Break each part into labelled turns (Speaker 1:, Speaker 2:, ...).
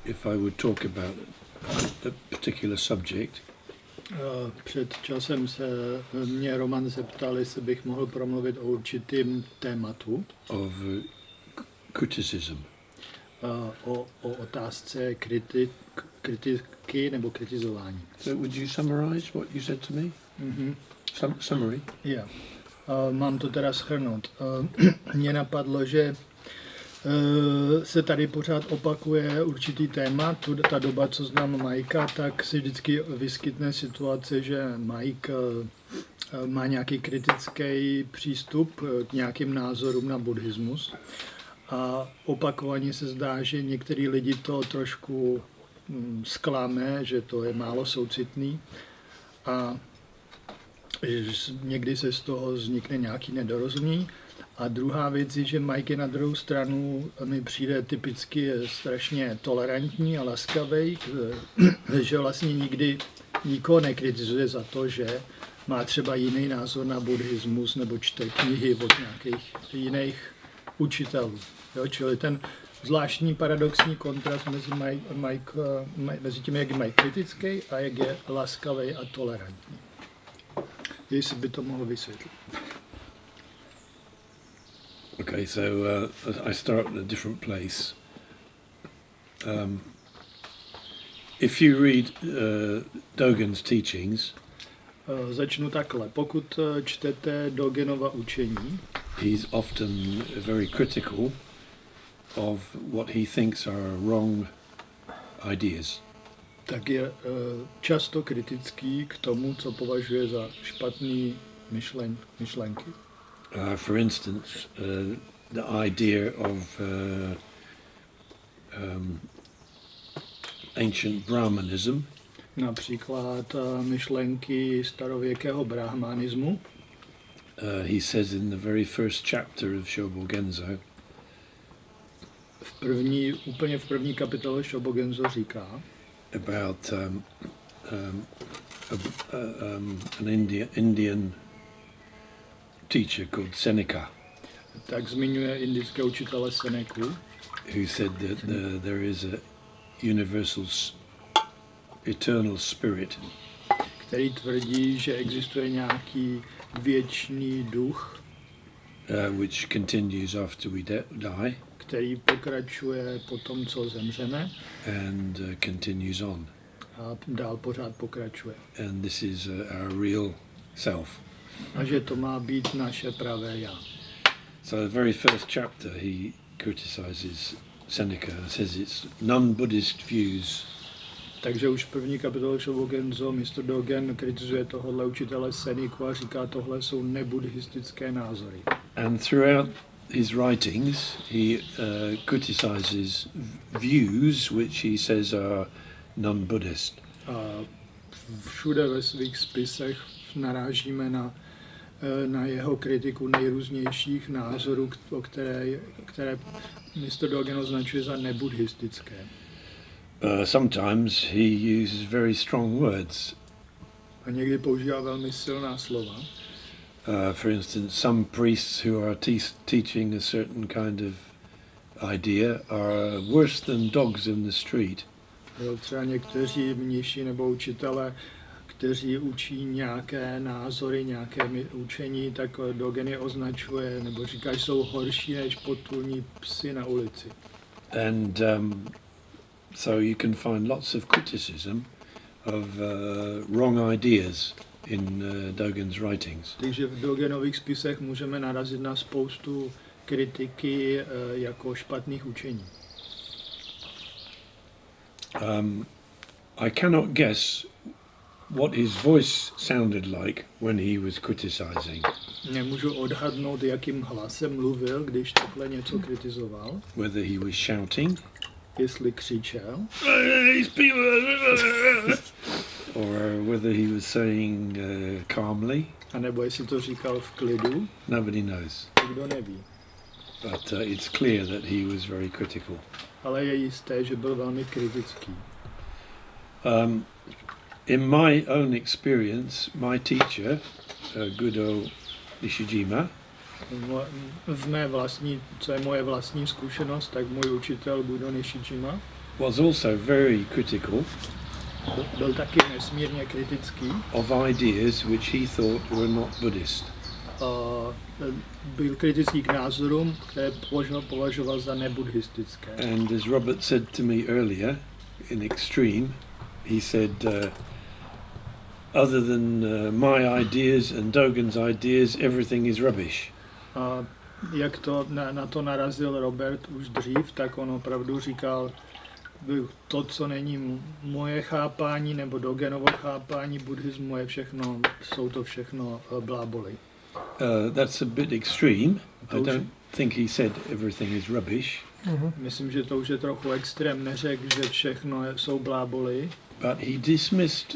Speaker 1: if I would talk about a particular subject.
Speaker 2: Před časem se mě Roman zeptal, jestli bych mohl promluvit o určitým tématu.
Speaker 1: Of criticism.
Speaker 2: O otázce kritiky nebo kritizování.
Speaker 1: So would you summarize what you said to me?
Speaker 2: Mm-hmm.
Speaker 1: Summary?
Speaker 2: Yeah. Mám to teda shrnout. Mně napadlo, že se tady pořád opakuje určitý téma. Ta doba, co znám Mikea, tak si vždycky vyskytne situace, že Mike má nějaký kritický přístup k nějakým názorům na buddhismus. A opakovaně se zdá, že některý lidi to trošku zklame, že to je málo soucitný. A někdy se z toho vznikne nějaký nedorozumění. A druhá věc je, že Mike na druhou stranu mi přijde typicky strašně tolerantní a laskavý, že vlastně nikdy nikoho nekritizuje za to, že má třeba jiný názor na buddhismus nebo čte knihy od nějakých jiných učitelů. Jo, čili ten zvláštní paradoxní kontrast mezi tím, jak je Mike kritický a jak je laskavý a tolerantní. Jestli by to mohl vysvětlit.
Speaker 1: Okay, so I start at a different place. If you read Dogen's teachings,
Speaker 2: začnu takhle. Pokud čtete Dogenova učení,
Speaker 1: he's often very critical of what he thinks are wrong ideas.
Speaker 2: Tak je často kritický k tomu, co považuje za špatný myšlenky.
Speaker 1: For instance, the idea of ancient Brahmanism.
Speaker 2: Například myšlenky starověkého brahmanismu.
Speaker 1: He says in the very first chapter of Shobogenzo.
Speaker 2: Úplně v první kapitole Shobogenzo říká
Speaker 1: about an Indian teacher called Seneca.
Speaker 2: Tak zmiňuje indického učitele Seneku,
Speaker 1: who said that there is a universal eternal spirit,
Speaker 2: který tvrdí, že existuje nějaký věčný duch,
Speaker 1: which continues after we die,
Speaker 2: který pokračuje po tom, co zemřeme,
Speaker 1: and continues on.
Speaker 2: A dál pořád pokračuje.
Speaker 1: And this is our real self.
Speaker 2: A že to má být naše pravé já.
Speaker 1: So the very first chapter he criticizes Seneca and says it's non-Buddhist views.
Speaker 2: Takže už v první kapitole Shobogenzo Mr. Dogen kritizuje tohohle učitele Seneku a říká, tohle jsou nebuddhistické názory.
Speaker 1: And throughout his writings he criticizes views which he says are non-Buddhist.
Speaker 2: A všude ve svých spisech narážíme na jeho kritiku nejrůznějších názorů, které Mr. Dogen označuje za nebuddhistické.
Speaker 1: Sometimes he uses very strong words.
Speaker 2: A někdy používá velmi silná slova.
Speaker 1: For instance, some priests who are teaching a certain kind of idea are worse than dogs in the street.
Speaker 2: Třeba někteří mniši nebo učitelé, kteří učí nějaké názory, nějaké učení, tak Dogen je označuje, nebo říká, že jsou horší než potulní psy na ulici.
Speaker 1: And so you can find lots of criticism of wrong ideas in Dogen's writings.
Speaker 2: Takže v Dogenových spisech můžeme narazit na spoustu kritiky jako špatných učení.
Speaker 1: I cannot guess what his voice sounded like when he was criticizing.
Speaker 2: Nemůžu odhadnout, jakým hlasem mluvil, když takhle něco kritizoval.
Speaker 1: Whether he was shouting,
Speaker 2: jestli křičel,
Speaker 1: or whether he was saying calmly.
Speaker 2: A nebo jestli to říkal v klidu.
Speaker 1: Nobody knows.
Speaker 2: Nikdo neví.
Speaker 1: But it's clear that he was very critical.
Speaker 2: Ale je jisté, že byl velmi kritický.
Speaker 1: In my own experience, my teacher, Gudo Nishijima,
Speaker 2: v mé vlastní, co je moje vlastní zkušenost, tak můj učitel Budo Nishijima
Speaker 1: was also very critical
Speaker 2: Byl taky nesmírně kritický.
Speaker 1: of ideas which he thought were not Buddhist.
Speaker 2: Byl kritický k názorům, které považoval za nebuddhistické.
Speaker 1: And as Robert said to me earlier, in extreme, he said, other than my ideas and Dogen's ideas, everything is rubbish.
Speaker 2: Jak to na to narazil Robert už dřív, tak on opravdu říkal, to, co není moje chápání nebo Dogenovo chápání buddhismu, jsou to všechno bláboli.
Speaker 1: That's a bit extreme. I don't think he said everything is rubbish.
Speaker 2: Myslím, že to už je trochu extrém, neřekl, že všechno jsou bláboli.
Speaker 1: But he dismissed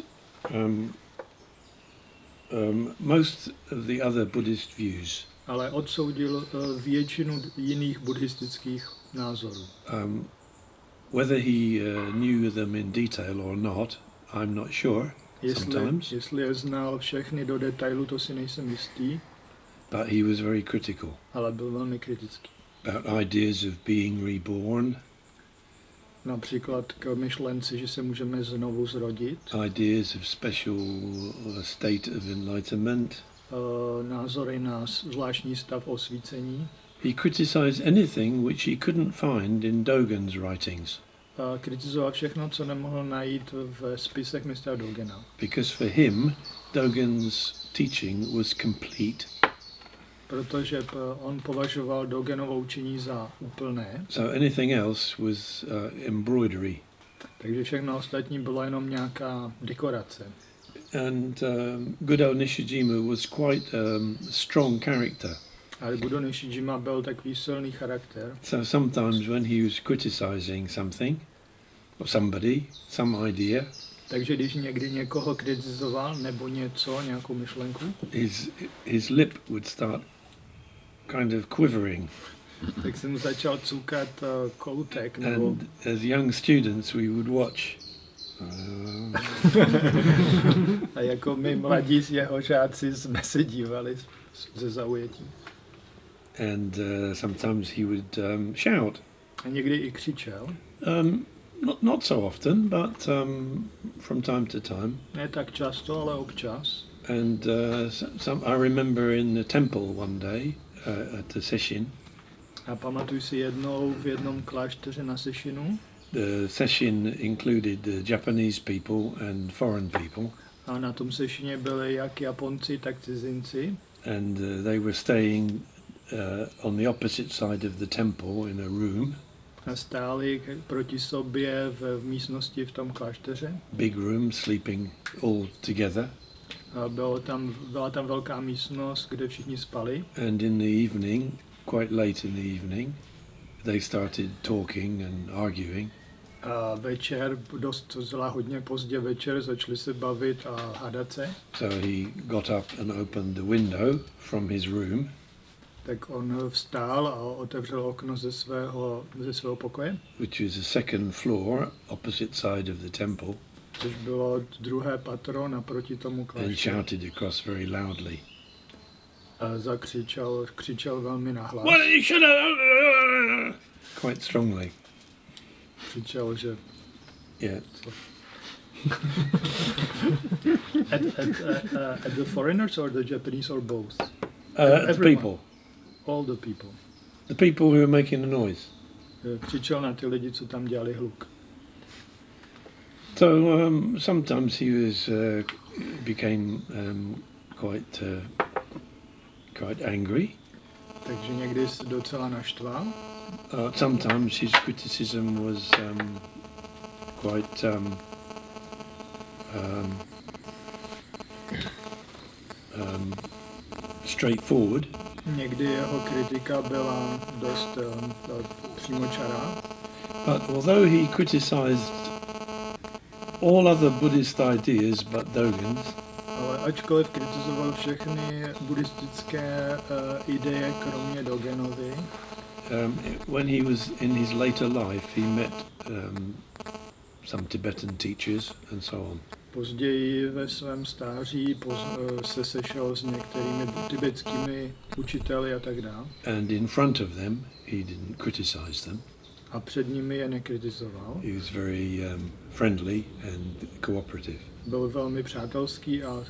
Speaker 1: most of the other Buddhist views.
Speaker 2: Ale odsoudil většinu jiných buddhistických názorů.
Speaker 1: Whether he knew them in detail or not, I'm not sure. Sometimes.
Speaker 2: Jestli je znal všechny do detailu, to si nejsem jistý.
Speaker 1: But he was very critical.
Speaker 2: Ale byl velmi kritický.
Speaker 1: About ideas of being reborn.
Speaker 2: Například k myšlenci, že se můžeme znovu zrodit.
Speaker 1: Ideas of special state of enlightenment.
Speaker 2: Názory na zvláštní stav osvícení.
Speaker 1: He criticized anything which he couldn't find in Dogen's writings.
Speaker 2: Kritizoval všechno, co nemohl najít v spisech mistra Dogena.
Speaker 1: Because for him, Dogen's teaching was complete.
Speaker 2: Protože on považoval Dogenovo učení za úplné.
Speaker 1: So anything else was embroidery.
Speaker 2: Takže všechno ostatní bylo jenom nějaká dekorace.
Speaker 1: And Buddha Nishijima was quite strong character.
Speaker 2: Ale Buddha Nishijima byl takový silný charakter.
Speaker 1: So sometimes when he was criticizing something, or somebody, some idea,
Speaker 2: takže když někdy někoho kritizoval nebo něco, nějakou myšlenku,
Speaker 1: his lip would start kind of quivering.
Speaker 2: Tak se mu začal cukat koutek. Nebo...
Speaker 1: And as young students we would watch.
Speaker 2: A jako my mladí jeho žáci jsme se dívali ze zaujetí.
Speaker 1: And sometimes he would shout.
Speaker 2: A někdy i křičel.
Speaker 1: Not so often, but from time to time.
Speaker 2: Ne tak často, ale občas.
Speaker 1: And I remember in the temple one day at the session.
Speaker 2: A pamatuju si jednou v jednom klášteře na sešinu.
Speaker 1: The session included the Japanese people and foreign people.
Speaker 2: A na tom sešině byli jak Japonci, tak cizinci.
Speaker 1: And they were staying on the opposite side of the temple in a room.
Speaker 2: A stáli proti sobě v místnosti v tom klášteře.
Speaker 1: Big room, sleeping all together.
Speaker 2: A byla tam velká místnost, kde všichni spali.
Speaker 1: And in the evening, quite late in the evening, they started talking and arguing.
Speaker 2: A večer, docela hodně pozdě večer, začali se bavit a hádat se.
Speaker 1: So he got up and opened the window from his room.
Speaker 2: Tak on vstál a otevřel okno ze svého pokoje.
Speaker 1: Which was the second floor, opposite side of the temple.
Speaker 2: Což bylo druhé patro naproti tomu klášteru.
Speaker 1: And shouted across very loudly.
Speaker 2: A křičel velmi nahlas.
Speaker 1: Why don't you shut up? Quite strongly.
Speaker 2: Křičel, že...
Speaker 1: Yeah.
Speaker 2: At the foreigners or the Japanese or both?
Speaker 1: The people.
Speaker 2: All the people.
Speaker 1: The people who were making the noise.
Speaker 2: Křičel na ty lidi, co tam dělali hluk.
Speaker 1: So sometimes he became quite angry.
Speaker 2: Takže někdy se docela naštval.
Speaker 1: Sometimes his criticism was quite straightforward.
Speaker 2: Někdy jeho kritika byla dost přímočará.
Speaker 1: But although he criticized all other Buddhist ideas but Dogen's,
Speaker 2: ale ačkoliv kritizoval všechny buddhistické ideje kromě Dogenovy,
Speaker 1: when he was in his later life, he met some Tibetan teachers and so on.
Speaker 2: Později ve svém stáří se sešel s některými tibetskými učiteli a tak dále.
Speaker 1: And in front of them, he didn't criticize them.
Speaker 2: A před nimi je nekritizoval.
Speaker 1: He was very friendly and cooperative.
Speaker 2: Byl velmi přátelský a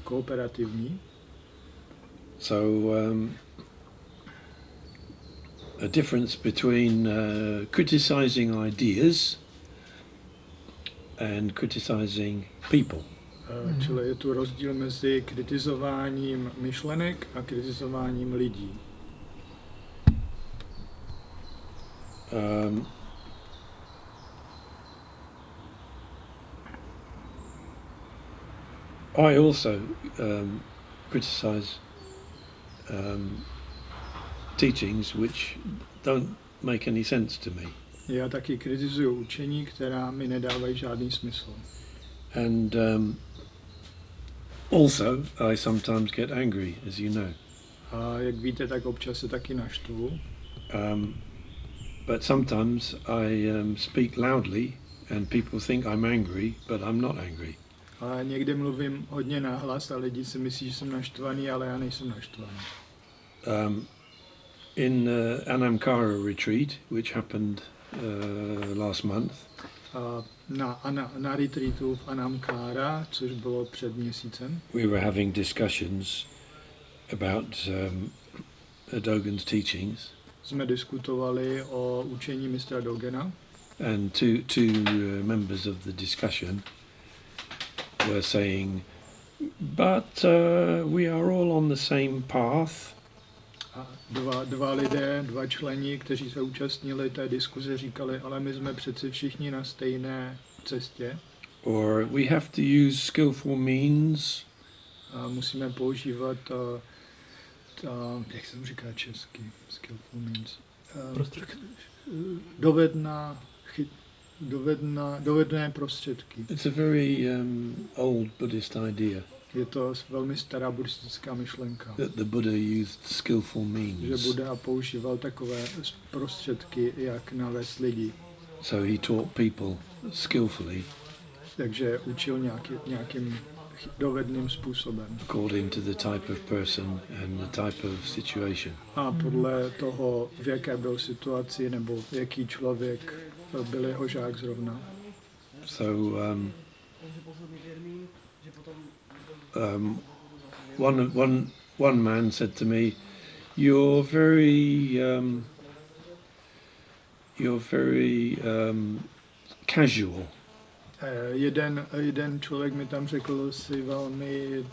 Speaker 2: kooperativní.
Speaker 1: So a difference between criticizing ideas and criticizing people.
Speaker 2: Čili je tu rozdíl mezi kritizováním myšlenek a kritizováním lidí.
Speaker 1: I also criticize teachings which don't make any sense to me.
Speaker 2: Já taky kritizuju učení, která mi nedávají žádný smysl.
Speaker 1: And also I sometimes get angry, as you know.
Speaker 2: A jak víte, tak občas se taky naštvu.
Speaker 1: But sometimes I speak loudly and people think I'm angry, but I'm not angry.
Speaker 2: A někdy mluvím hodně nahlas a lidi si myslí, že jsem naštvaný, ale já nejsem naštvaný.
Speaker 1: In Anamkara retreat, which happened last month,
Speaker 2: na retreatu v Anamkara, což bylo před měsícem,
Speaker 1: we were having discussions about Dogen's teachings.
Speaker 2: Jsme diskutovali o učení mistra Dogena.
Speaker 1: And two members of the discussion were saying, but we are all on the same path.
Speaker 2: A dva členi, kteří se účastnili té diskuze, říkali, ale my jsme přeci všichni na stejné cestě.
Speaker 1: Or we have to use skillful means.
Speaker 2: A musíme používat jak se to říká česky, skillful means. Dovedné prostředky.
Speaker 1: It's a very old Buddhist idea.
Speaker 2: Je to velmi stará buddhistická myšlenka.
Speaker 1: That the Buddha used skillful means.
Speaker 2: Že Buddha používal takové prostředky, jak navést lidi.
Speaker 1: So he taught people skillfully.
Speaker 2: Takže učil nějakým dovedným způsobem.
Speaker 1: According to the type of person and the type of situation.
Speaker 2: A podle toho, v jaké byl situaci nebo jaký člověk byl jeho žák zrovna.
Speaker 1: So one man said to me, "You're very casual."
Speaker 2: Jeden člověk mi tam řekl, jsi velmi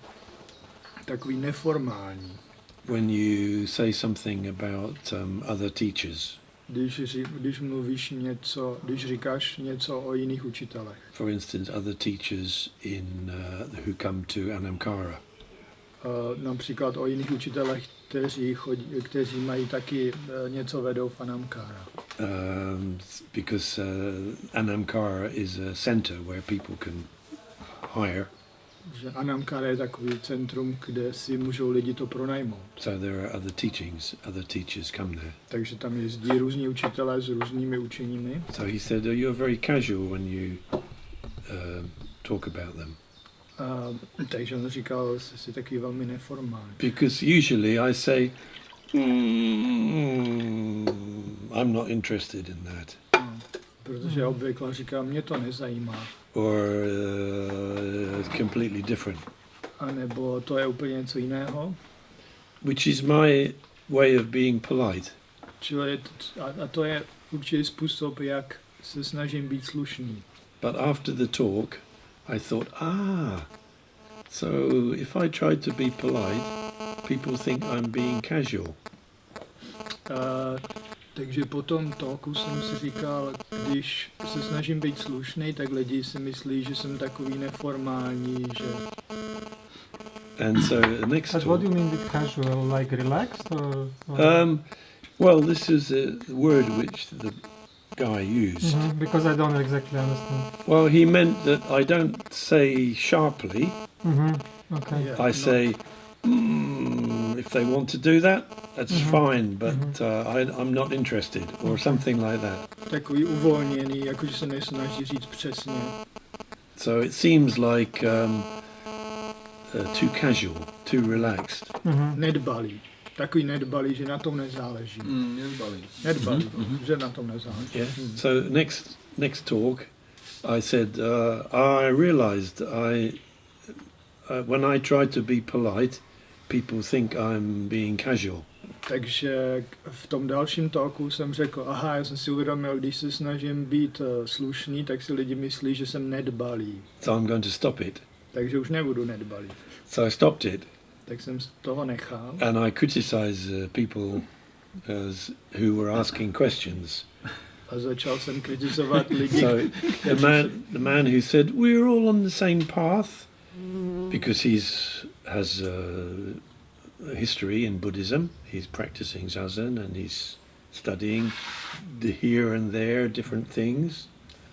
Speaker 2: takový neformální.
Speaker 1: When you say something about other teachers.
Speaker 2: Když mluvíš něco, když říkáš něco o jiných učitelech.
Speaker 1: For instance, other teachers who come to Anamkara.
Speaker 2: Například o jiných učitelech, kteří mají taky něco vedou v Anamkara.
Speaker 1: Because Anamkara is a center where people can hire.
Speaker 2: Že Anamkara je takový centrum, kde si můžou lidi to pronajmout.
Speaker 1: So there are other teachers come there.
Speaker 2: Takže tam jezdí různí učitelé s různými učeními.
Speaker 1: So he said, you're very casual when you talk about them.
Speaker 2: Takže on říkal, jsi takový velmi neformální.
Speaker 1: Because usually I say, I'm not interested in that.
Speaker 2: Protože obvykle říkám, mě to nezajímá.
Speaker 1: Or it's completely different.
Speaker 2: A nebo to je úplně něco jiného.
Speaker 1: Which is my way of being polite.
Speaker 2: Čili a to je určitý způsob, jak se snažím být slušný.
Speaker 1: But after the talk, I thought, so if I try to be polite, people think I'm being casual.
Speaker 2: Takže po tom talku jsem si říkal, když se snažím být slušný, tak lidi si myslí, že jsem takový neformální, že...
Speaker 1: And so next
Speaker 3: But what do you mean with casual, like relaxed or?
Speaker 1: Well, this is the word which the guy used.
Speaker 3: Because I don't exactly understand.
Speaker 1: Well, he meant that I don't say sharply.
Speaker 3: Okay.
Speaker 1: I say, if they want to do that, that's fine, but I'm not interested, or something like that.
Speaker 2: Takový uvolněný, jakože se nesnaží říct přesně.
Speaker 1: So it seems like too casual, too relaxed.
Speaker 2: Nedbalý. Takový nedbalí, že na tom nezáleží. Nedbalí, že na tom nezáleží.
Speaker 1: Yeah. So next talk, I said I realised when I try to be polite, people think I'm being casual.
Speaker 2: Takže v tom dalším talku jsem řekl, já jsem si uvědomil, když se snažím být slušný, tak si lidi myslí, že jsem nedbalý.
Speaker 1: So I'm going to stop it.
Speaker 2: Takže už nebudu nedbalý.
Speaker 1: So I stopped it.
Speaker 2: Tak jsem toho nechal.
Speaker 1: And I criticize people who were asking questions.
Speaker 2: A začal jsem kritizovat lidi.
Speaker 1: So the man who said we're all on the same path, because has a history in Buddhism. He's practicing zazen and he's studying the here and there different things.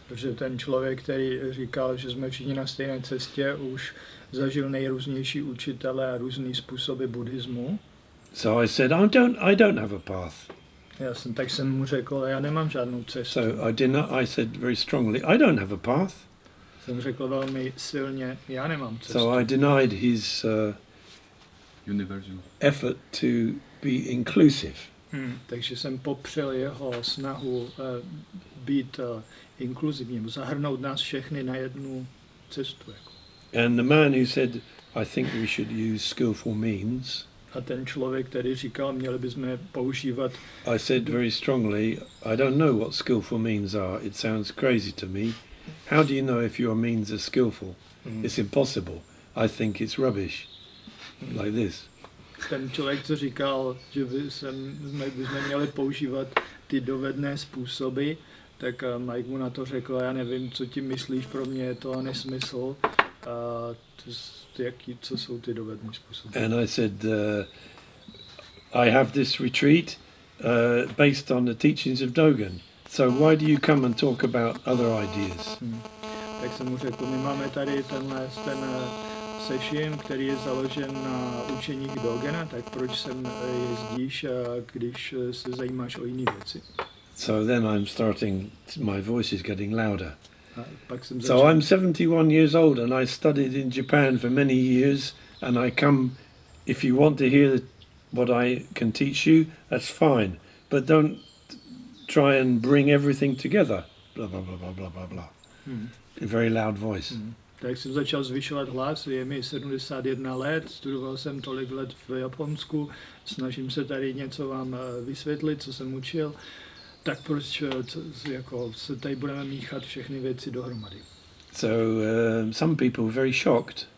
Speaker 2: Protože ten člověk, který říkal, že jsme všichni na stejné cestě, už zažil nejrůznější učitele a různý způsoby buddhismu.
Speaker 1: So I said, I don't have a path.
Speaker 2: Tak jsem mu řekl, já nemám žádnou cestu.
Speaker 1: So I said very strongly, I don't have a path.
Speaker 2: Jsem řekl velmi silně, já nemám cestu.
Speaker 1: So I denied his effort to be inclusive.
Speaker 2: Takže jsem popřel jeho snahu být inkluzivním, zahrnout nás všechny na jednu cestu. Jako.
Speaker 1: And the man who said, I think we should use skillful means.
Speaker 2: A ten člověk, který říkal, měli bychom používat.
Speaker 1: I said very strongly, I don't know what skillful means are. It sounds crazy to me. How do you know if your means are skillful? It's impossible. I think it's rubbish. Like this.
Speaker 2: Ten člověk, co říkal, že bychom měli používat ty dovedné způsoby, tak Mike mu na to řekl, já nevím, co ti myslíš, pro mě je to nesmysl. Co jsou ty dovedné způsoby?
Speaker 1: And I said, I have this retreat based on the teachings of Dogen. So why do you come and talk about other ideas?
Speaker 2: Tak jsem mu řekl, my máme tady ten session, který je založen na učeních Dogena, tak proč sem jezdíš, když se zajímáš o jiné věci?
Speaker 1: So then I'm starting, my voice is getting louder.
Speaker 2: So
Speaker 1: I'm 71 years old and I studied in Japan for many years, and I come, if you want to hear what I can teach you, that's fine, but don't try and bring everything together. Blah, blah, blah, blah, blah, blah, blah. A very loud voice.
Speaker 2: Tak jsem začal zvyšovat hlas, je mi 71 let, studoval jsem tolik let v Japonsku, snažím se tady něco vám vysvětlit, co jsem učil. Tak proč jako se tady budeme míchat všechny věci dohromady?
Speaker 1: So some people were very shocked.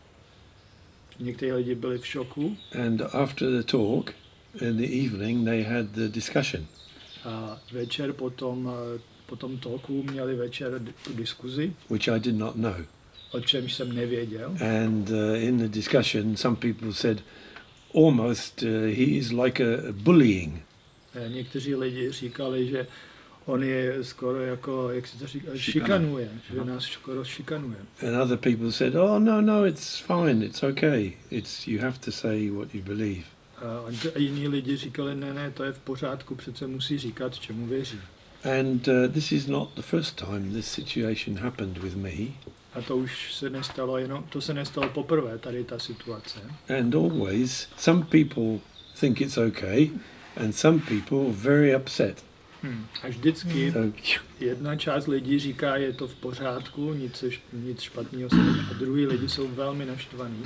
Speaker 2: Někteří lidi byli v šoku.
Speaker 1: And after the talk, in the evening, they had the discussion.
Speaker 2: A večer po tom talku měli večer diskuzi.
Speaker 1: Which I did not know.
Speaker 2: O čemž jsem nevěděl.
Speaker 1: And in the discussion, some people said, almost he is like a bullying.
Speaker 2: Někteří lidi říkali, že on je skoro jako, jak se to říká, šikanuje, že nás skoro šikanuje.
Speaker 1: And other people said, oh no, it's fine, it's okay. You have to say what you believe.
Speaker 2: A jiní lidi říkali, ne, to je v pořádku, přece musí říkat, čemu věří.
Speaker 1: And this is not the first time this situation happened with me.
Speaker 2: A to už se nestalo, to se nestalo poprvé, tady ta situace.
Speaker 1: And always, some people think it's okay, and some people very upset.
Speaker 2: A vždycky jedna část lidí říká, je to v pořádku, nic špatného se neděje, a druhý lidi jsou velmi naštvaní.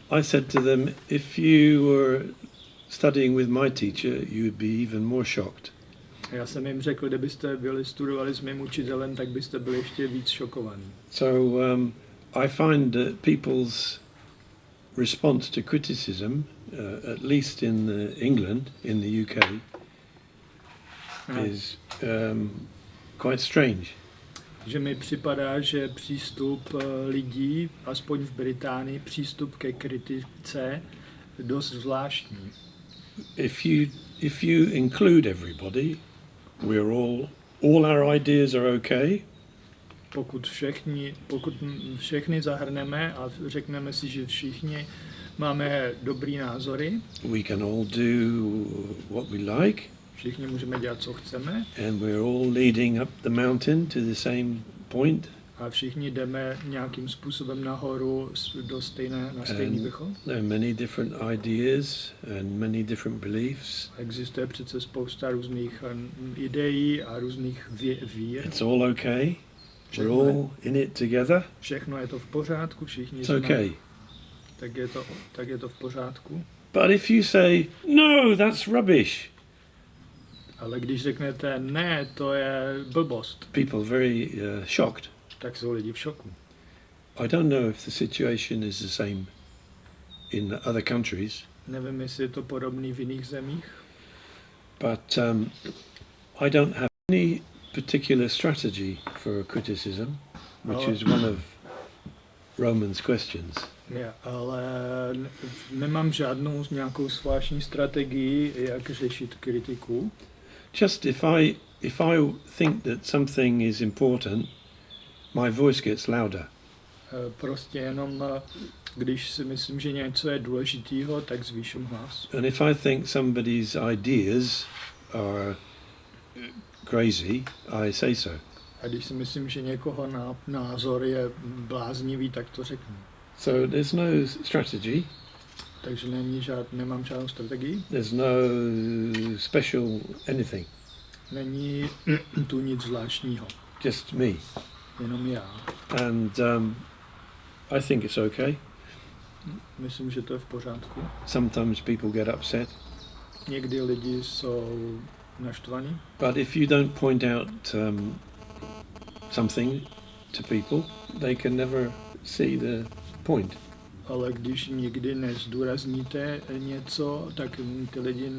Speaker 1: I said to them, if you were studying with my teacher, you would be even more shocked.
Speaker 2: Já jsem jim řekl, kdybyste studovali s mým učitelem, tak byste byli ještě víc šokovaní.
Speaker 1: So I find that people's response to criticism, at least in England, in the UK, is quite strange.
Speaker 2: Že mi připadá, že přístup lidí, aspoň v Británii, přístup ke kritice je dost zvláštní.
Speaker 1: If you include everybody, all our ideas are okay.
Speaker 2: Pokud všechny zahrneme a řekneme si, že všichni máme dobrý názory.
Speaker 1: We can all do what we like.
Speaker 2: Všichni můžeme dělat, co chceme.
Speaker 1: And we're all leading up the mountain to the same point.
Speaker 2: A všichni jdeme nějakým způsobem nahoru na stejný vrchol.
Speaker 1: There are many different ideas and many different beliefs.
Speaker 2: Existuje přece spousta různých ideí a různých vír.
Speaker 1: It's all okay. We're all in it together.
Speaker 2: Všechno je to v pořádku, všichni
Speaker 1: It's
Speaker 2: jsme,
Speaker 1: okay.
Speaker 2: tak je to v pořádku.
Speaker 1: But if you say, no, that's rubbish,
Speaker 2: Ale když řeknete ne, to je blbost,
Speaker 1: people very shocked.
Speaker 2: tak jsou lidi v šoku.
Speaker 1: I don't know if the situation is the same in other countries,
Speaker 2: Nevím, jestli je to podobný v jiných zemích,
Speaker 1: but I don't have any particular strategy for criticism, which is one of Roman's questions.
Speaker 2: ale nemám žádnou nějakou zvláštní strategii, jak řešit kritiku.
Speaker 1: Just if I think that something is important, my voice gets louder.
Speaker 2: Prostě jenom, když si myslím, že něco je důležitýho, tak zvýším hlas.
Speaker 1: And if I think somebody's ideas are crazy, I say so.
Speaker 2: A když si myslím, že někoho názor je bláznivý, tak to řeknu.
Speaker 1: So there's no strategy,
Speaker 2: Takže nemám žádnou strategii.
Speaker 1: there's no special anything,
Speaker 2: Není tu nic zvláštního,
Speaker 1: just me.
Speaker 2: jenom já.
Speaker 1: And I think it's okay.
Speaker 2: Myslím, že to je v pořádku.
Speaker 1: Sometimes people get upset,
Speaker 2: Někdy lidi jsou naštvaní,
Speaker 1: but if you don't point out something to people, they can never see the point.
Speaker 2: ale když nikdy nezdůrazníte něco, tak ty lidi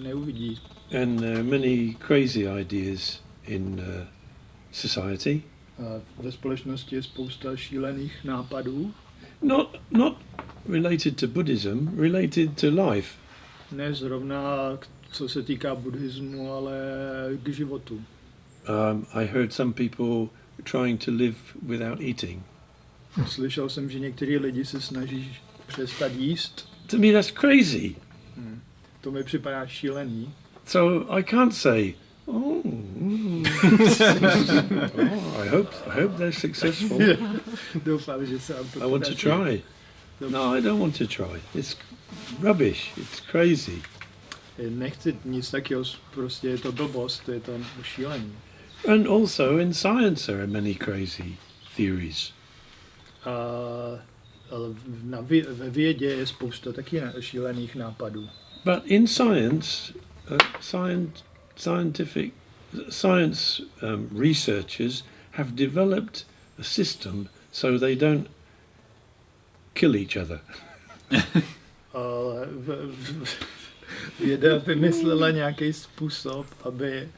Speaker 2: neuvidí.
Speaker 1: And there are many crazy ideas in society.
Speaker 2: A ve společnosti je spousta šílených nápadů,
Speaker 1: Not related to Buddhism, related to life.
Speaker 2: ne zrovna co se týká buddhismu, ale k životu.
Speaker 1: I heard some people trying to live without eating.
Speaker 2: Slyšel jsem, že některý lidi se snaží přestat jíst.
Speaker 1: To me, that's crazy.
Speaker 2: To mi připadá šílený.
Speaker 1: So I can't say, oh, I hope they're successful.
Speaker 2: Doufám, že se vám to
Speaker 1: I want to try. No, I don't want to try. It's rubbish. It's crazy.
Speaker 2: Nechci nic takového, prostě je to blbost, je to šílený.
Speaker 1: And also in science there are many crazy theories.
Speaker 2: Ale ve vědě je spousta taky šílených nápadů.
Speaker 1: But in science, science researchers have developed a system so they don't kill each other.
Speaker 2: Ale věda vymyslela nějaký způsob, aby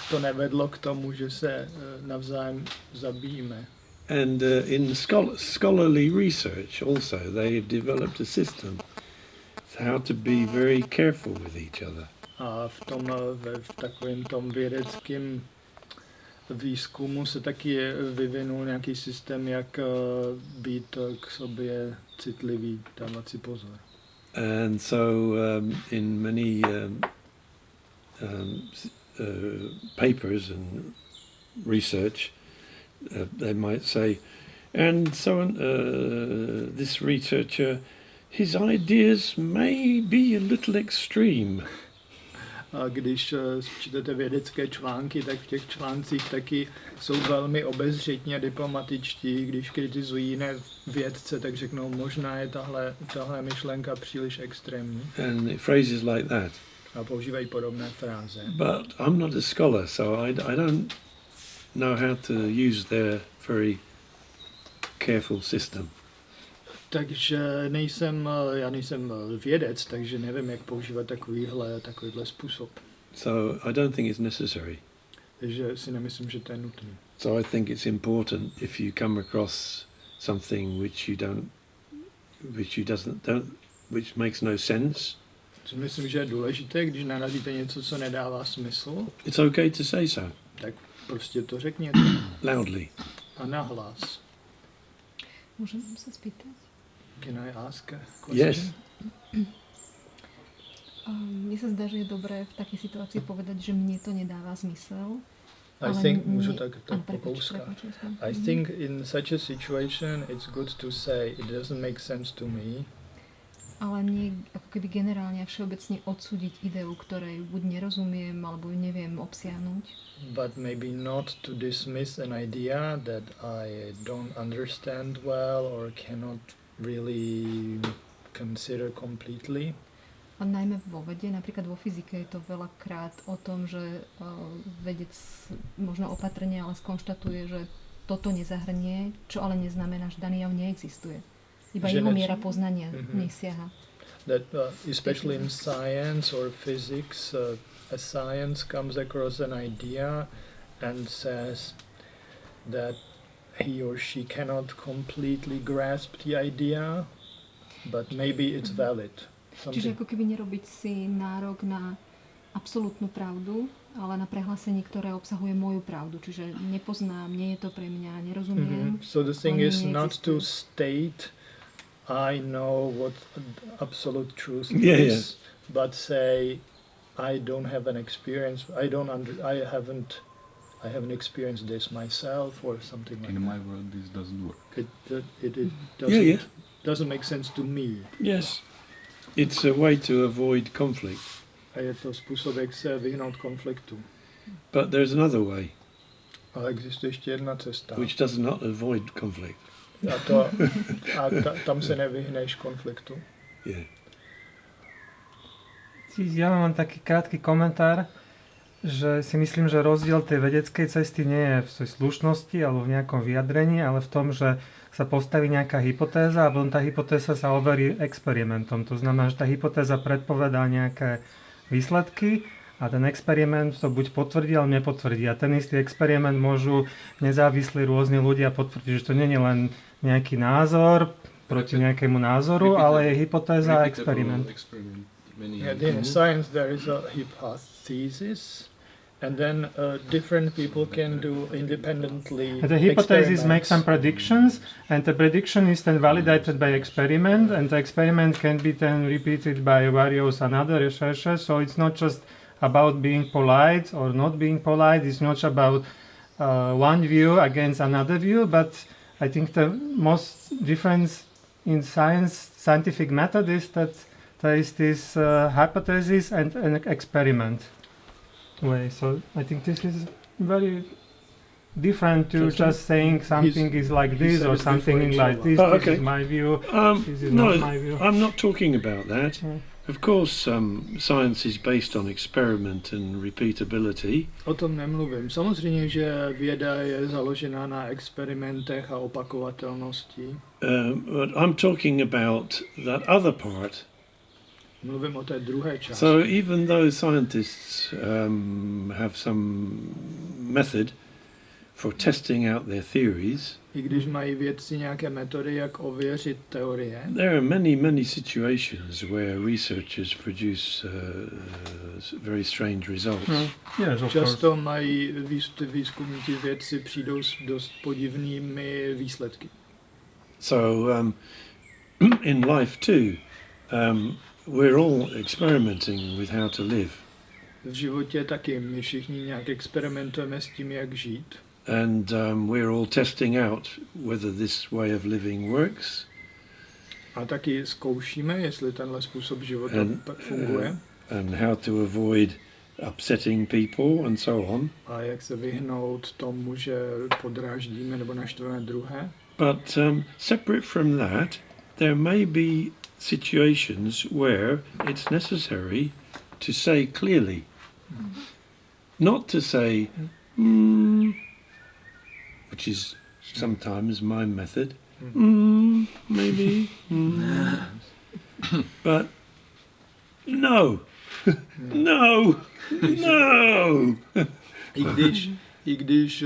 Speaker 2: to nevedlo k tomu, že se navzájem zabijíme.
Speaker 1: And in scholarly research also, they have developed a system how to be very careful with each other.
Speaker 2: A v takovém tom vědeckém výzkumu se taky vyvinul nějaký systém, jak být k sobě citlivý, dávat si pozor.
Speaker 1: And so in many papers and research, they might say, and so this researcher, his ideas may be a little extreme.
Speaker 2: A když čtete vědecké články, tak v těch článcích taky jsou velmi obezřetní a diplomatičtí. Když kritizují jiné vědce, tak řeknou, možná je tahle myšlenka příliš extrémní.
Speaker 1: And phrases like that.
Speaker 2: A používají podobné fráze.
Speaker 1: But I'm not a scholar, so I don't know how to use their very careful system.
Speaker 2: Takže já nejsem vědec, takže nevím, jak používat takovýhle způsob.
Speaker 1: So I don't think it's necessary.
Speaker 2: Takže si nemyslím, že to je nutné.
Speaker 1: So I think it's important if you come across something which makes no sense.
Speaker 2: Myslím, že je důležité, když narazíte něco, co nedává smysl.
Speaker 1: It's okay to say so.
Speaker 2: Tak prostě to řekněte.
Speaker 1: Loudly.
Speaker 2: A nahlas.
Speaker 4: Můžem se spýtat?
Speaker 2: Can I ask a question?
Speaker 1: Yes.
Speaker 4: Mne sa zdá, že je dobré v takej situácii povedať, že mne to nedáva zmysel.
Speaker 2: I think, můžu tak po kouskách. I think in such a situation it's good to say it doesn't make sense to me.
Speaker 4: Ale nie ako keby generálne a všeobecne odsúdiť ideu, ktorej buď nerozumiem, alebo ju neviem obsiahnuť.
Speaker 2: But maybe not to dismiss an idea that I don't understand well or cannot really consider completely.
Speaker 4: A najmä vo vede, napríklad vo fyzike je to veľakrát o tom, že vedec možno opatrne, ale skonštatuje, že toto nezahrnie, čo ale neznamená, že daný jav neexistuje. Iba jeho miera poznania nesiaha.
Speaker 2: That especially in science or physics, a science comes across an idea and says that he or she cannot completely grasp the idea, but maybe it's valid.
Speaker 4: Čiže ako keby nerobiť si nárok na absolútnu pravdu, ale na prehlásenie, ktoré obsahuje moju pravdu. Čiže nepoznám, nie je to pre mňa, nerozumiem.
Speaker 2: So the thing is not to state I know what absolute truth is, but say I don't have an experience. I haven't experienced this myself or something like that.
Speaker 5: In my world, this doesn't work.
Speaker 2: It doesn't make sense to me.
Speaker 1: Yes. It's a way to avoid conflict.
Speaker 2: A je to způsob, jak se vyhnout konfliktu.
Speaker 1: But there's another way.
Speaker 2: Ale existuje ještě jedna cesta.
Speaker 1: Which does not avoid conflict.
Speaker 2: Tam se nevyhneš konfliktu.
Speaker 1: Yeah.
Speaker 3: Ja mám taký krátky komentár, že si myslím, že rozdiel tej vedeckej cesty nie je v svojej slušnosti alebo v nejakom vyjadrení, ale v tom, že sa postaví nejaká hypotéza a potom tá hypotéza sa overí experimentom. To znamená, že tá hypotéza predpovedá nejaké výsledky a ten experiment to buď potvrdí, alebo nepotvrdí. A ten istý experiment môžu nezávislí rôzni ľudia potvrdiť, že to nie je len nejaký názor proti nejakému názoru, ale je hypotéza a experiment.
Speaker 2: In science there is a hypothesis. And then different people can do independently.
Speaker 3: The hypothesis makes some predictions, and the prediction is then validated by experiment, and the experiment can be then repeated by various another researchers. So it's not just about being polite or not being polite. It's not about one view against another view, but I think the most difference in scientific method is that there is this hypothesis and an experiment way. So I think this is very different to just saying something is like this or something like this.
Speaker 1: Oh,
Speaker 3: This
Speaker 1: okay.
Speaker 3: is my view. This is
Speaker 1: No,
Speaker 3: not my view.
Speaker 1: I'm not talking about that. Of course, science is based on experiment and repeatability.
Speaker 2: O tom nemluvím. Samozřejmě, že věda je založená na experimentech a opakovatelnosti.
Speaker 1: But I'm talking about that other part.
Speaker 2: Mluvím o té druhé části.
Speaker 1: So even though scientists have some method for testing out their theories,
Speaker 2: I když mají vědci nějaké metody, jak ověřit teorie,
Speaker 1: there are many situations where researchers produce very strange results.
Speaker 3: Yes, of
Speaker 2: často mají výzkumníci vědci přijdou s dost podivnými výsledky.
Speaker 1: So in life too, we're all experimenting with how to live.
Speaker 2: V životě taky my všichni nějak experimentujeme s tím, jak žít.
Speaker 1: And we're all testing out whether this way of living works.
Speaker 2: A taky zkoušíme, jestli tenhle způsob života funguje.
Speaker 1: And how to avoid upsetting people and so on.
Speaker 2: A jak se vyhnout tomu, že podráždíme nebo naštveme druhé.
Speaker 1: But separate from that, there may be situations where it's necessary to say clearly. Not to say, which is sometimes my method, maybe, but no, no, no.
Speaker 2: I když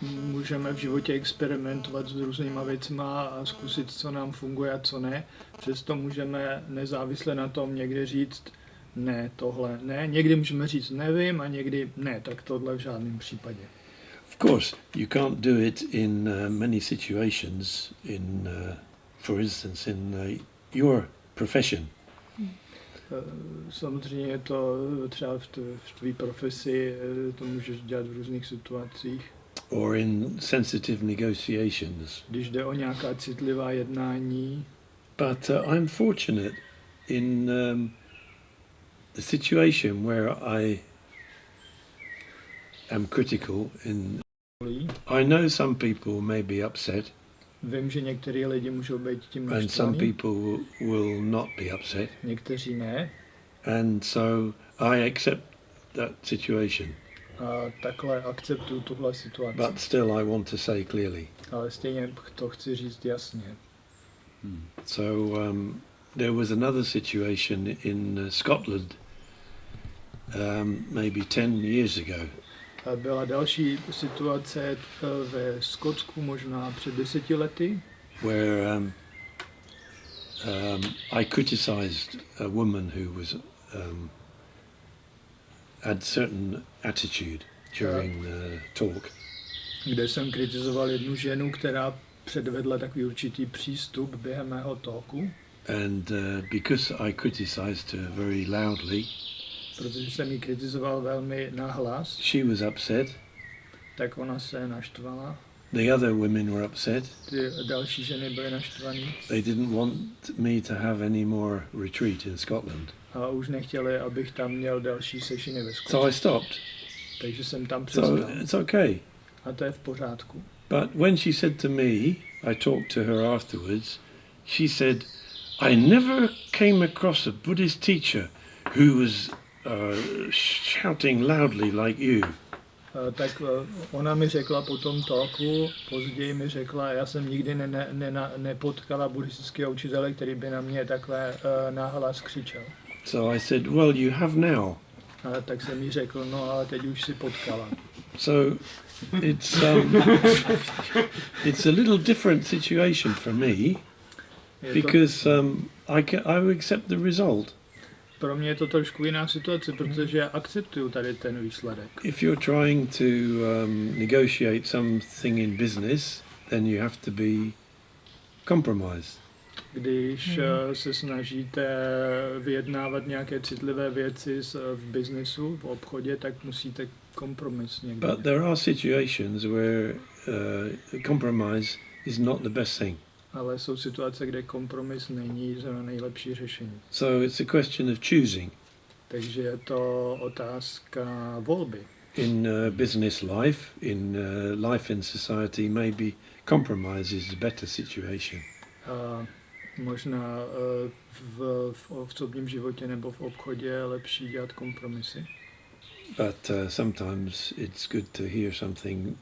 Speaker 2: můžeme v životě experimentovat s různýma věcma a zkusit, co nám funguje a co ne, přesto můžeme nezávisle na tom někdy říct, ne, tohle ne. Někdy můžeme říct nevím a někdy ne, tak tohle v žádném případě.
Speaker 1: Of course, you can't do it in many situations. For instance, in your profession,
Speaker 2: Samozřejmě je to třeba v tvý profesi, to můžeš dělat v různých situacích.
Speaker 1: or in sensitive negotiations.
Speaker 2: Když jde o nějaká citlivá jednání.
Speaker 1: But I'm fortunate in the situation where I am critical. I know some people may be upset.
Speaker 2: Vím, že některý lidi můžou být tím
Speaker 1: and some
Speaker 2: naštvaný.
Speaker 1: people will not be upset.
Speaker 2: Někteří ne.
Speaker 1: And so I accept that situation.
Speaker 2: A takhle akceptuju tuhle situaci.
Speaker 1: But still I want to say clearly.
Speaker 2: Ale stejně to chci říct jasně.
Speaker 1: So there was another situation in Scotland maybe 10 years ago.
Speaker 2: A byla další situace ve Skotsku možná před 10 lety.
Speaker 1: Where I criticized a woman who was had certain attitude during the talk.
Speaker 2: Kde jsem kritizoval jednu ženu, která předvedla takový určitý přístup během mého talku.
Speaker 1: And because I criticized her very loudly,
Speaker 2: protože jsem ji kritizoval velmi nahlas,
Speaker 1: she was upset.
Speaker 2: tak ona se naštvala.
Speaker 1: The other women were upset.
Speaker 2: Ty další ženy byly naštvaný.
Speaker 1: They didn't want me to have any more retreat in Scotland.
Speaker 2: A už nechtěli, abych tam měl další sešiny ve Skotsku.
Speaker 1: So I stopped.
Speaker 2: Takže jsem tam přestal.
Speaker 1: So it's okay.
Speaker 2: A to je v pořádku.
Speaker 1: But when she said to me, I talked to her afterwards, she said, I never came across a Buddhist teacher who was shouting loudly like you.
Speaker 2: Tak ona mi řekla po tom talku, později mi řekla, já jsem nikdy nepotkala buddhistického učitele, který by na mě takhle nahlas křičel.
Speaker 1: So I said, well, you have now.
Speaker 2: A tak jsem jí řekl, no ale teď už si potkala.
Speaker 1: So it's it's a little different situation for me because I will accept the result.
Speaker 2: Pro mě je to trošku jiná situace, protože já akceptuju tady ten výsledek.
Speaker 1: If you're trying to negotiate something in business, then you have to be compromised.
Speaker 2: Když se snažíte vyjednávat nějaké citlivé věci v biznesu, v obchodě, tak musíte kompromis někdy.
Speaker 1: But there are situations where compromise is not the best thing.
Speaker 2: Ale jsou situace, kde kompromis není zrovna nejlepší řešení.
Speaker 1: So it's a question of choosing.
Speaker 2: Takže je to otázka volby.
Speaker 1: In business life, in life in society, maybe compromise is a better situation.
Speaker 2: Možná v osobním životě nebo v obchodě je lepší dělat kompromisy.
Speaker 1: But sometimes it's good to hear something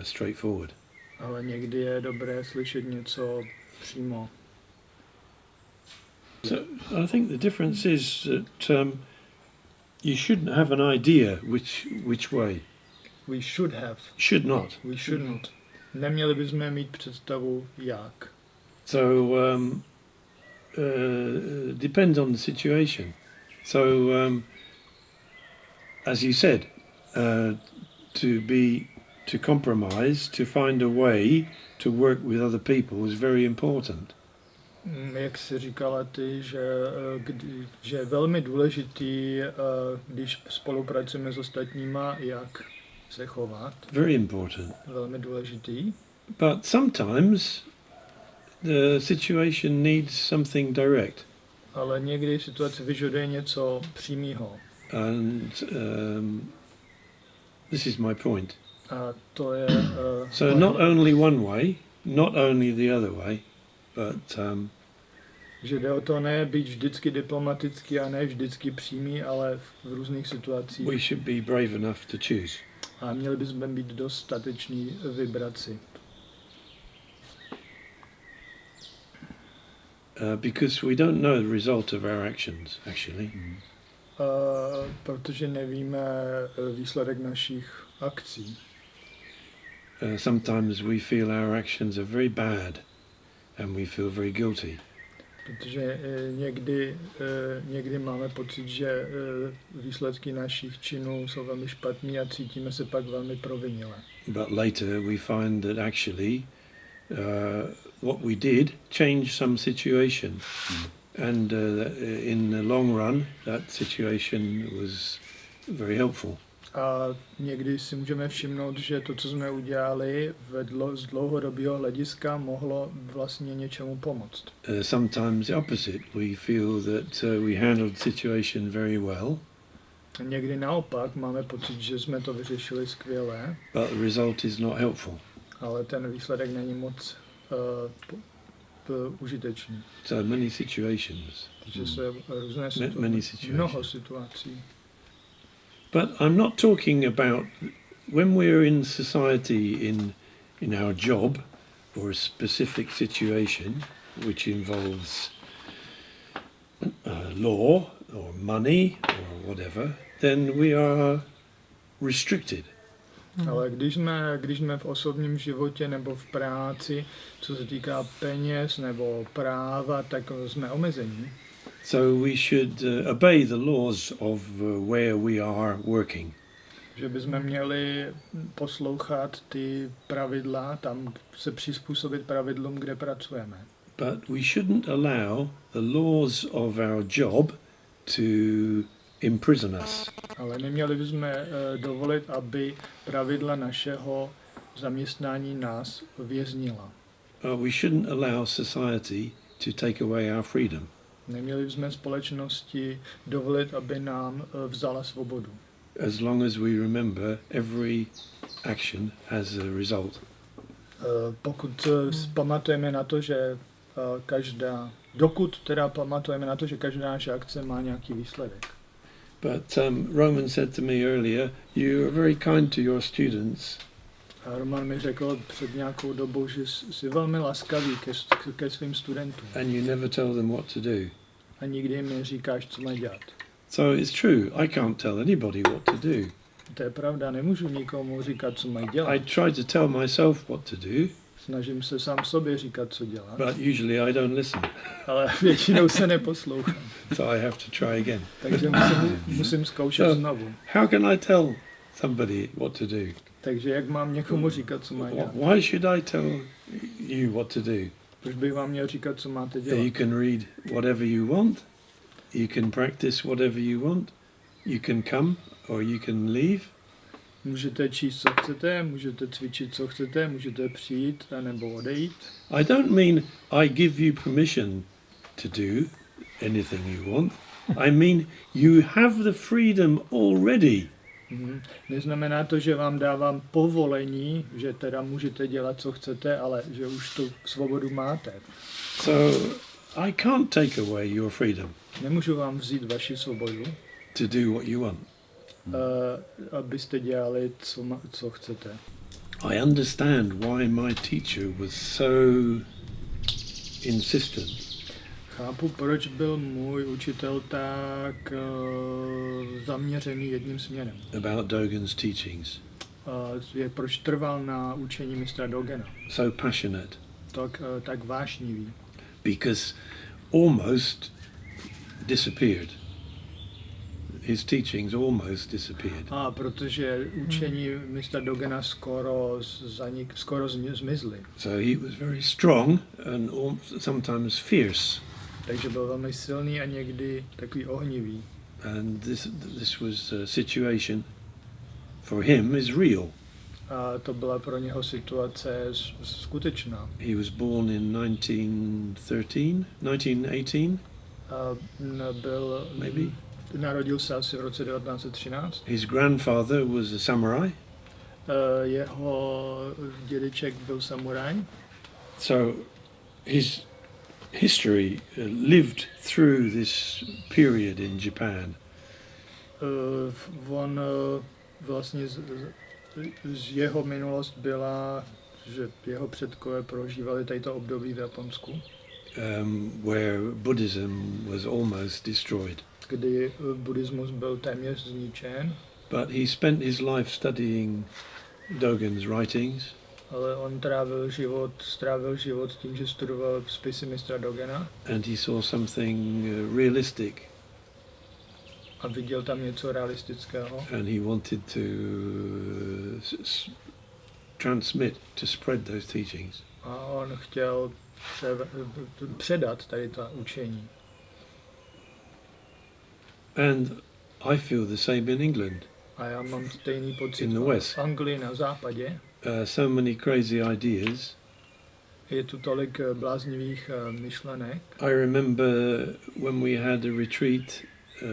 Speaker 1: straightforward.
Speaker 2: Ale někdy je dobré slyšet něco přímo.
Speaker 1: So I think the difference is that you shouldn't have an idea which way.
Speaker 2: We should have.
Speaker 1: Should not.
Speaker 2: We shouldn't. Neměli bychom mít představu jak.
Speaker 1: So depends on the situation. So as you said, to compromise, to find a way to work with other people is very important.
Speaker 2: Jak jsi říkala ty, že je velmi důležitý, když spolupracujeme s ostatníma, jak se chovat.
Speaker 1: Very important.
Speaker 2: Velmi důležitý.
Speaker 1: But sometimes the situation needs something direct.
Speaker 2: Ale někdy situace vyžaduje něco přímého.
Speaker 1: And this is my point.
Speaker 2: A to je...
Speaker 1: So not only one way, not only the other way, but
Speaker 2: že jde o to ne být vždycky diplomatický a ne vždycky přímý, ale v různých situacích.
Speaker 1: we should be brave enough to choose.
Speaker 2: A měli bychom být dostateční vybrat si.
Speaker 1: Because we don't know the result of our actions, actually.
Speaker 2: Protože nevíme výsledek našich akcí.
Speaker 1: Sometimes we feel our actions are very bad and we feel very guilty.
Speaker 2: Protože někdy máme pocit, že výsledky našich činů jsou velmi špatný a cítíme se pak velmi provinile.
Speaker 1: But later we find that actually what we did changed some situation And in the long run, that situation was very helpful.
Speaker 2: A někdy si můžeme všimnout, že to, co jsme udělali z dlouhodobého hlediska, mohlo vlastně něčemu pomoct.
Speaker 1: Sometimes the opposite. We feel that we handled the situation very well.
Speaker 2: Někdy naopak máme pocit, že jsme to vyřešili skvěle,
Speaker 1: but the result is not helpful.
Speaker 2: ale ten výsledek není moc užitečný.
Speaker 1: So many situations.
Speaker 2: Takže se různé
Speaker 1: Many situations.
Speaker 2: mnoho situací.
Speaker 1: But I'm not talking about when we're in society in our job or a specific situation which involves law or money or whatever, then we are restricted.
Speaker 2: Ale když jsme v osobním životě nebo v práci, co se týká peněz nebo práva, tak jsme omezení.
Speaker 1: So we should obey the laws of where we are working.
Speaker 2: Že bychom měli poslouchat ty pravidla, tam se přizpůsobit pravidlům, kde pracujeme.
Speaker 1: But we shouldn't allow the laws of our job to imprison us.
Speaker 2: Ale neměli bychom dovolit, aby pravidla našeho zaměstnání nás věznila.
Speaker 1: We shouldn't allow society to take away our freedom.
Speaker 2: Neměli bychom společnosti dovolit, aby nám vzala svobodu.
Speaker 1: As long as we remember every action has a result.
Speaker 2: Pokud pamatujeme na to, že dokud pamatujeme na to, že každá naše akce má nějaký výsledek.
Speaker 1: But Roman said to me earlier, you are very kind to your students.
Speaker 2: A Roman mi řekl před nějakou dobou, že jsi velmi laskavý ke svým studentům.
Speaker 1: And you never tell them what to do.
Speaker 2: A nikdy jim neříkáš, co mají dělat.
Speaker 1: So it's true, I can't tell anybody what to do.
Speaker 2: To je pravda, nemůžu nikomu říkat, co mají dělat.
Speaker 1: I try to tell myself what to do.
Speaker 2: Snažím se sám sobě říkat, co dělat.
Speaker 1: But usually I don't listen.
Speaker 2: Ale většinou se neposlouchám.
Speaker 1: So I have to try again.
Speaker 2: Takže musím zkoušet znovu.
Speaker 1: How can I tell somebody what to do?
Speaker 2: Takže jak mám někomu říkat, co má dělat?
Speaker 1: Why should I tell you what to do?
Speaker 2: Proč bych vám měl říkat, co máte dělat?
Speaker 1: You can read whatever you want. You can practice whatever you want. You can come or you can leave.
Speaker 2: Můžete číst, co chcete, můžete cvičit, co chcete, můžete přijít nebo odejít.
Speaker 1: I don't mean I give you permission to do anything you want. I mean you have the freedom already.
Speaker 2: Neznamená to, že vám dávám povolení, že teda můžete dělat, co chcete, ale že už tu svobodu máte.
Speaker 1: So I can't take away your freedom.
Speaker 2: Nemůžu vám vzít vaši svobodu.
Speaker 1: To do what you want.
Speaker 2: Abyste dělali, co chcete.
Speaker 1: I understand why my teacher was so insistent.
Speaker 2: Chápu, proč byl můj učitel tak zaměřený jedním směrem.
Speaker 1: About Dogen's teachings.
Speaker 2: Proč trval na učení mistra Dogena.
Speaker 1: So passionate.
Speaker 2: Tak vášnivý.
Speaker 1: Because almost disappeared. His teachings almost disappeared.
Speaker 2: Protože učení mistra Dogena skoro zmizly.
Speaker 1: So he was very strong and sometimes fierce.
Speaker 2: Takže byl velmi silný a někdy takový ohnivý.
Speaker 1: And this was a situation for him is real.
Speaker 2: A to byla pro něho situace skutečná.
Speaker 1: He was born in 1918. Maybe.
Speaker 2: Narodil se asi v roce 1913.
Speaker 1: His grandfather was a samurai.
Speaker 2: Jeho dědeček byl samuraj.
Speaker 1: So his history lived through this period in Japan.
Speaker 2: On vlastně z jeho minulost byla, že jeho předkové prožívali tato období v Japonsku.
Speaker 1: Where Buddhism was almost destroyed.
Speaker 2: Kdy buddhismus byl téměř zničen.
Speaker 1: But he spent his life studying Dogen's writings.
Speaker 2: Ale on strávil život tím, že studoval spisy mistra Dogena.
Speaker 1: And he saw something realistic.
Speaker 2: A viděl tam něco realistického.
Speaker 1: And he wanted to to spread those teachings.
Speaker 2: A on chtěl předat tady ta učení.
Speaker 1: And I feel the same in England.
Speaker 2: A já mám stejný pocit
Speaker 1: In the West.
Speaker 2: v Anglii na západě.
Speaker 1: So many crazy ideas.
Speaker 2: Je tu tolik bláznivých myšlenek.
Speaker 1: I remember when we had a retreat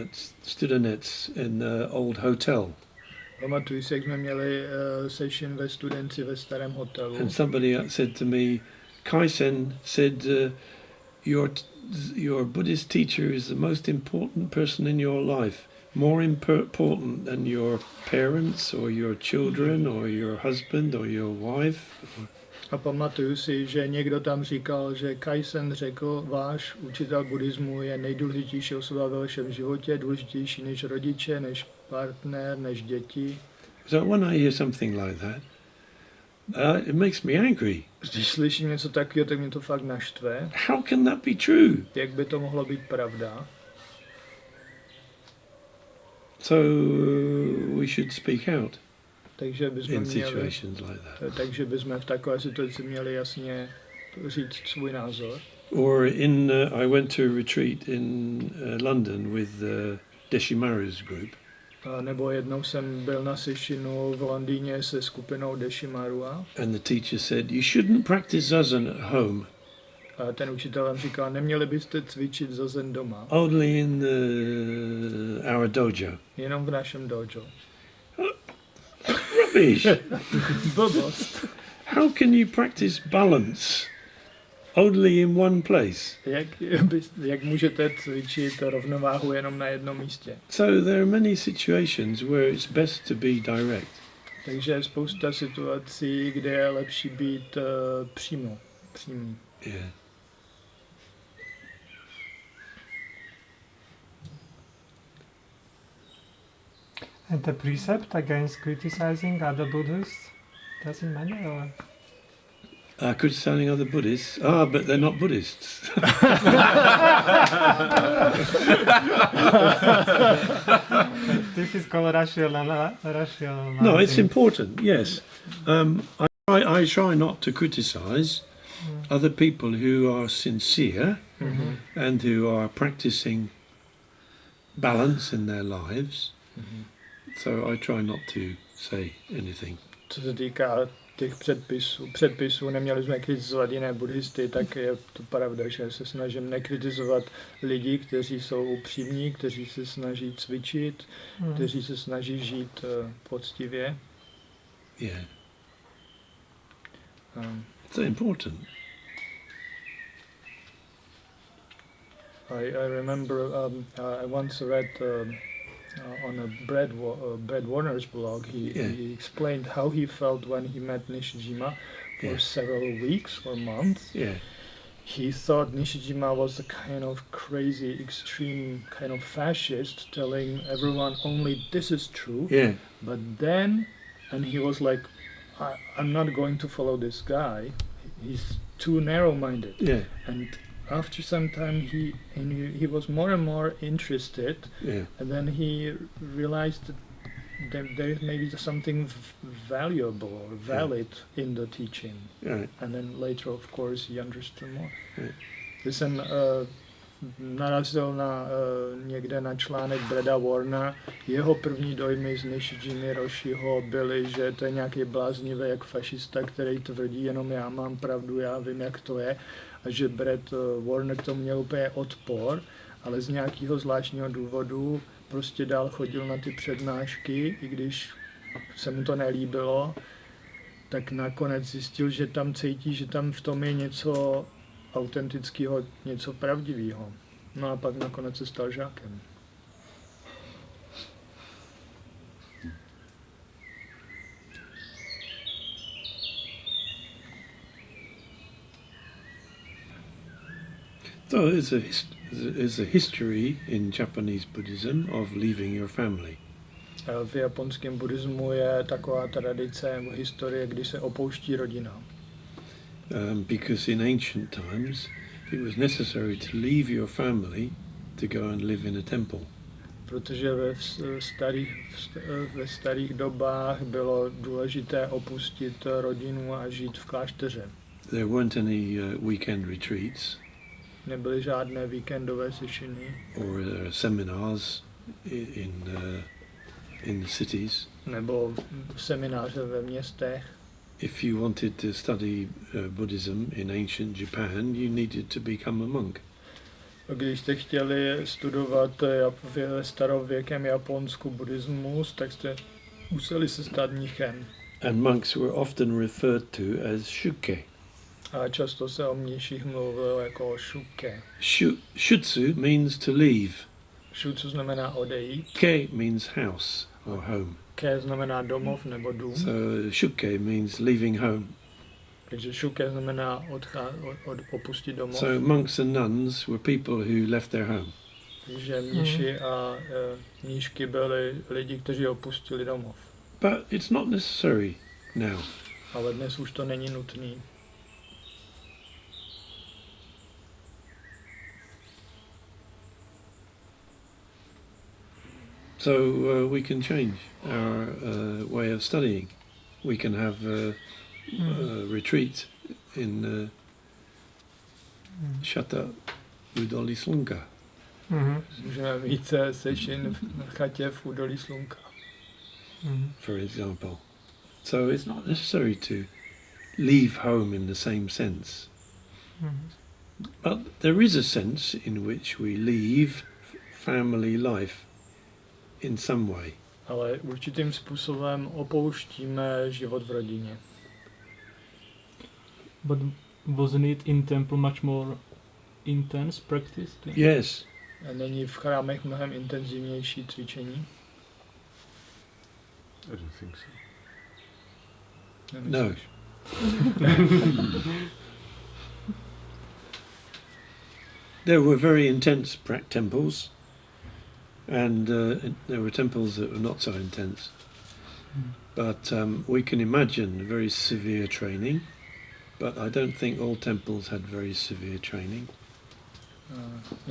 Speaker 1: at Studenec in an old hotel.
Speaker 2: Pamatuju si, jak jsme měli session ve Studenci ve starém hotelu.
Speaker 1: And somebody said to me, Kaisen said, your Buddhist teacher is the most important person in your life. More important than your parents or your children or your husband or your wife.
Speaker 2: A pamatuju si, že někdo tam říkal, že Kaisen řekl, váš učitel buddhismu je nejdůležitější osoba ve vašem životě, důležitější než rodiče, než partner, než děti.
Speaker 1: So when I hear something like that, it makes me angry.
Speaker 2: Když slyším něco takového, tak mě to fakt naštve.
Speaker 1: How can that be true?
Speaker 2: Jak by to mohlo být pravda?
Speaker 1: So we should speak out
Speaker 2: Takže bychom
Speaker 1: in
Speaker 2: měli,
Speaker 1: situations like that.
Speaker 2: takže bychom v takové situaci měli jasně říct svůj názor.
Speaker 1: Or I went to a retreat in London with Deshimaru's group.
Speaker 2: Nebo jednou jsem byl na sešinu v Londýně se skupinou Deshimarua.
Speaker 1: And the teacher said, you shouldn't practice zazen at home.
Speaker 2: A ten učitel vám říkal, neměli byste cvičit zazen doma.
Speaker 1: Only in our dojo.
Speaker 2: Jenom v našem dojo.
Speaker 1: Rubbish!
Speaker 2: Blbost.
Speaker 1: How can you practice balance only in one place?
Speaker 2: Jak můžete cvičit rovnováhu jenom na jednom místě?
Speaker 1: So there are many situations where it's best to be direct.
Speaker 2: Takže je spousta situací, kde je lepší být přímý.
Speaker 1: Yeah.
Speaker 3: And the precept against criticizing other Buddhists, does it matter? Or?
Speaker 1: Criticizing other Buddhists. But they're not Buddhists.
Speaker 3: This is called rational.
Speaker 1: No, it's important, yes. I try not to criticize other people who are sincere and who are practicing balance in their lives. So I try not to say anything.
Speaker 2: Co se týká těch předpisů, neměli jsme kritizovat jiné buddhisty, tak je to pravda, že se snažím nekritizovat lidi, kteří jsou upřímní, kteří se snaží cvičit, kteří se snaží žít poctivě.
Speaker 1: Yeah. It's important.
Speaker 2: I remember I once read on a Brad Warner's blog, he explained how he felt when he met Nishijima for several weeks or months.
Speaker 1: Yeah.
Speaker 2: He thought Nishijima was a kind of crazy, extreme kind of fascist, telling everyone only this is true.
Speaker 1: Yeah.
Speaker 2: But then, and he was like, I'm not going to follow this guy. He's too narrow-minded.
Speaker 1: Yeah.
Speaker 2: And after some time, he was more and more interested.
Speaker 1: Yeah.
Speaker 2: And then he realized that there is maybe something valuable or valid in the teaching.
Speaker 1: Right.
Speaker 2: And then later, of course, he understood more.
Speaker 1: Right.
Speaker 2: Když jsem narazil někde na článek Brada Warna, jeho první dojmy z Nishijimy Roshiho byly, že to je nějaký bláznivý jak fašista, který tvrdí, jenom já mám pravdu, já vím, jak to je. A že Brad Warner k tomu měl úplně odpor, ale z nějakého zvláštního důvodu prostě dál chodil na ty přednášky, i když se mu to nelíbilo, tak nakonec zjistil, že tam cítí, že tam v tom je něco autentického, něco pravdivého. No a pak nakonec se stal žákem.
Speaker 1: So there's a history in Japanese Buddhism of leaving your family.
Speaker 2: V japonském buddhismu je taková tradice nebo historie, kdy se opouští rodina.
Speaker 1: Because in ancient times it was necessary to leave your family to go and live in a temple.
Speaker 2: Protože ve starých dobách bylo důležité opustit rodinu a žít v klášteře.
Speaker 1: There weren't any weekend retreats.
Speaker 2: Nebyly žádné víkendové sešiny.
Speaker 1: Or seminars. in the cities.
Speaker 2: Nebo semináře ve městech.
Speaker 1: If you wanted to study Buddhism in ancient Japan, you needed to become a monk.
Speaker 2: Když jste chtěli studovat v starověkém Japonsku buddhismus, tak jste museli se stát mnichem.
Speaker 1: And monks were often referred to as shuke.
Speaker 2: A často se o mniších mluvilo jako o shuke.
Speaker 1: Shutsu means to leave.
Speaker 2: Shutsu znamená odejít.
Speaker 1: Ke means house or home.
Speaker 2: Ke znamená domov nebo dům.
Speaker 1: So shuke means leaving home.
Speaker 2: Takže shuke znamená opustit domov.
Speaker 1: So monks and nuns were people who left their home.
Speaker 2: Takže mniši a mníšky byli lidi, kteří opustili domov.
Speaker 1: But it's not necessary now.
Speaker 2: Ale dnes už to není nutný.
Speaker 1: So we can change our way of studying. We can have retreat in Shata Udoli Slunka.
Speaker 2: Můžeme mít session na chatě v údolí Slunka.
Speaker 1: For example. So it's not necessary to leave home in the same sense. But there is a sense in which we leave family life in some way.
Speaker 2: Ale určitým způsobem opouštíme život v rodině.
Speaker 5: But wasn't it in temple much more intense practice?
Speaker 1: Yes.
Speaker 2: A není v chrámech mnohem intenzivnější cvičení?
Speaker 6: I don't think so.
Speaker 1: No. There were very intense temples, and there were temples that were not so intense. But we can imagine very severe training, but I don't think all temples had very severe training.
Speaker 2: V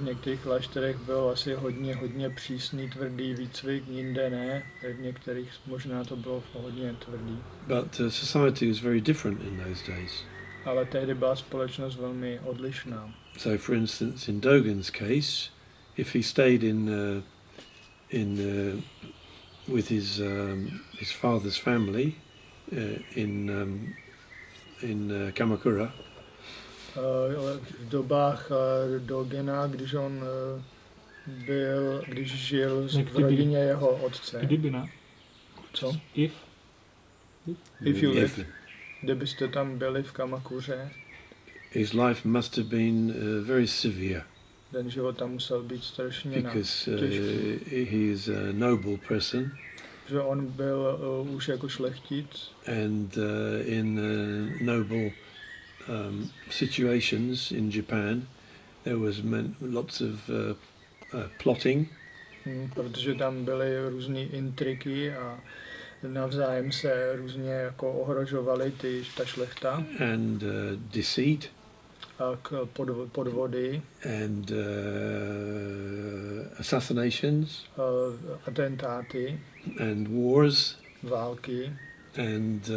Speaker 2: některých klášterech byl asi hodně přísný, tvrdý výcvik, jinde ne. V některých možná to bylo hodně tvrdý.
Speaker 1: But society was very different in those days.
Speaker 2: Ale tehdy byla společnost velmi odlišná.
Speaker 1: So, for instance, in Dogen's case, if he stayed with his father's family in Kamakura.
Speaker 2: V dobách Dogena, když žil v rodině jeho otce.
Speaker 5: Kdyby ne.
Speaker 2: Co?
Speaker 5: If
Speaker 2: you live. Kdybyste tam byli v Kamakuře.
Speaker 1: His life must have been very severe.
Speaker 2: Ten život tam musel být strašně
Speaker 1: because he is a noble person.
Speaker 2: Že on byl už jako šlechtic.
Speaker 1: And in noble situations in Japan, there was lots of plotting.
Speaker 2: Protože tam byly různé intriky a navzájem se různě jako ohrožovali ta šlechta.
Speaker 1: And deceit.
Speaker 2: A podvody.
Speaker 1: And assassinations.
Speaker 2: Atentáty.
Speaker 1: And wars.
Speaker 2: Války.
Speaker 1: And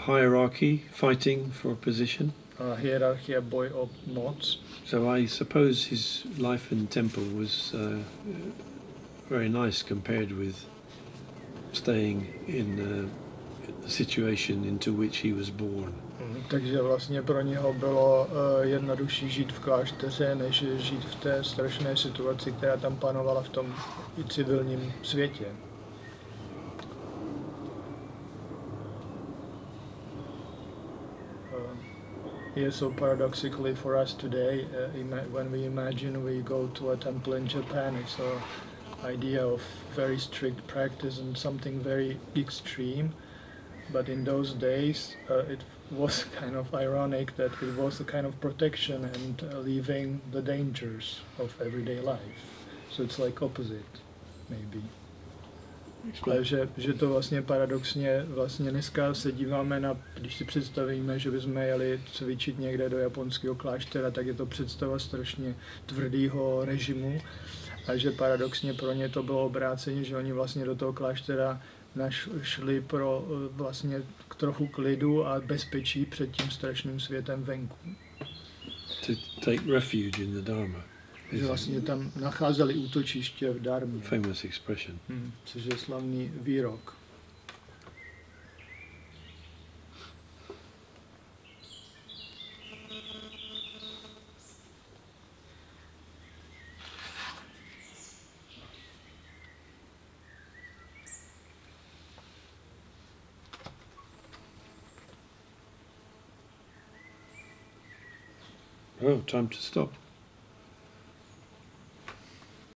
Speaker 1: hierarchy, fighting for position.
Speaker 2: Hierarchie, boj o moc.
Speaker 1: So I suppose his life in temple was very nice compared with staying in the situation into which he was born.
Speaker 2: Takže vlastně pro něho bylo jednodušší žít v klášteře, než žít v té strašné situaci, která tam panovala v tom civilním světě. Yeah, so paradoxically for us today, when we imagine we go to a temple in Japan, it's an idea of very strict practice and something very extreme. But in those days, it was kind of ironic that it was a kind of protection and leaving the dangers of everyday life. So it's like opposite, maybe. Že to vlastně paradoxně vlastně dneska se díváme na, když si představíme, že bychom jeli cvičit někde do japonského kláštera, tak je to představa strašně tvrdého režimu a že paradoxně pro ně to bylo obráceně, že oni vlastně do toho kláštera šli pro vlastně k trochu klidu a bezpečí před tím strašným světem venku.
Speaker 1: To take refuge in the Dharma.
Speaker 2: že vlastně tam nacházeli útočiště v Dharmě,
Speaker 1: Famous expression.
Speaker 2: což je slavný výrok.
Speaker 1: Oh, time to stop.